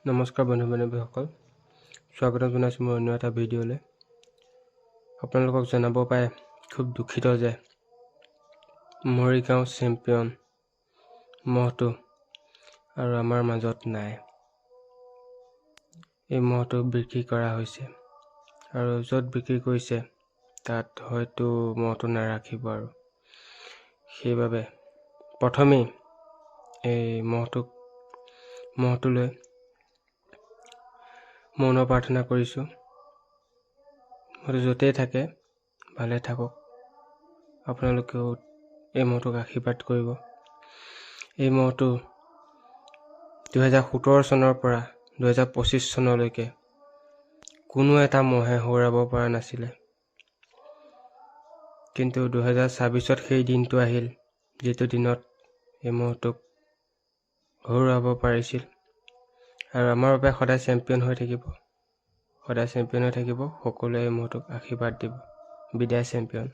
নমস্কাৰ বন্ধু বান্ধৱীসকল, স্বাগতম জনাইছোঁ মোৰ অন্য এটা ভিডিঅ'লৈ। আপোনালোকক জনাব পাই খুব দুখিত যে মৰিগাঁও চেম্পিয়ন মহটো আৰু আমাৰ মাজত নাই। এই মহটো বিক্ৰী কৰা হৈছে আৰু য'ত বিক্ৰী কৰিছে তাত হয়তো মহটো নাৰাখিব, আৰু সেইবাবে প্ৰথমেই এই মহটোলৈ মৌন প্ৰাৰ্থনা কৰিছোঁ। মহটো য'তেই থাকে ভালে থাকক। আপোনালোকেও এই মহটোক আশীৰ্বাদ কৰিব। এই মহটো 2017 চনৰ পৰা 2025 চনলৈকে কোনো এটা মহে হৰুৱাব পৰা নাছিলে, কিন্তু 2026ত সেই দিনটো আহিল যিটো দিনত এই মহটোক হৰুৱাব পাৰিছিল। আৰু আমাৰ বাবে সদায় চেম্পিয়ন হৈ থাকিব, সকলোৱে এই মহটোক আশীৰ্বাদ দিব। বিদায় চেম্পিয়ন।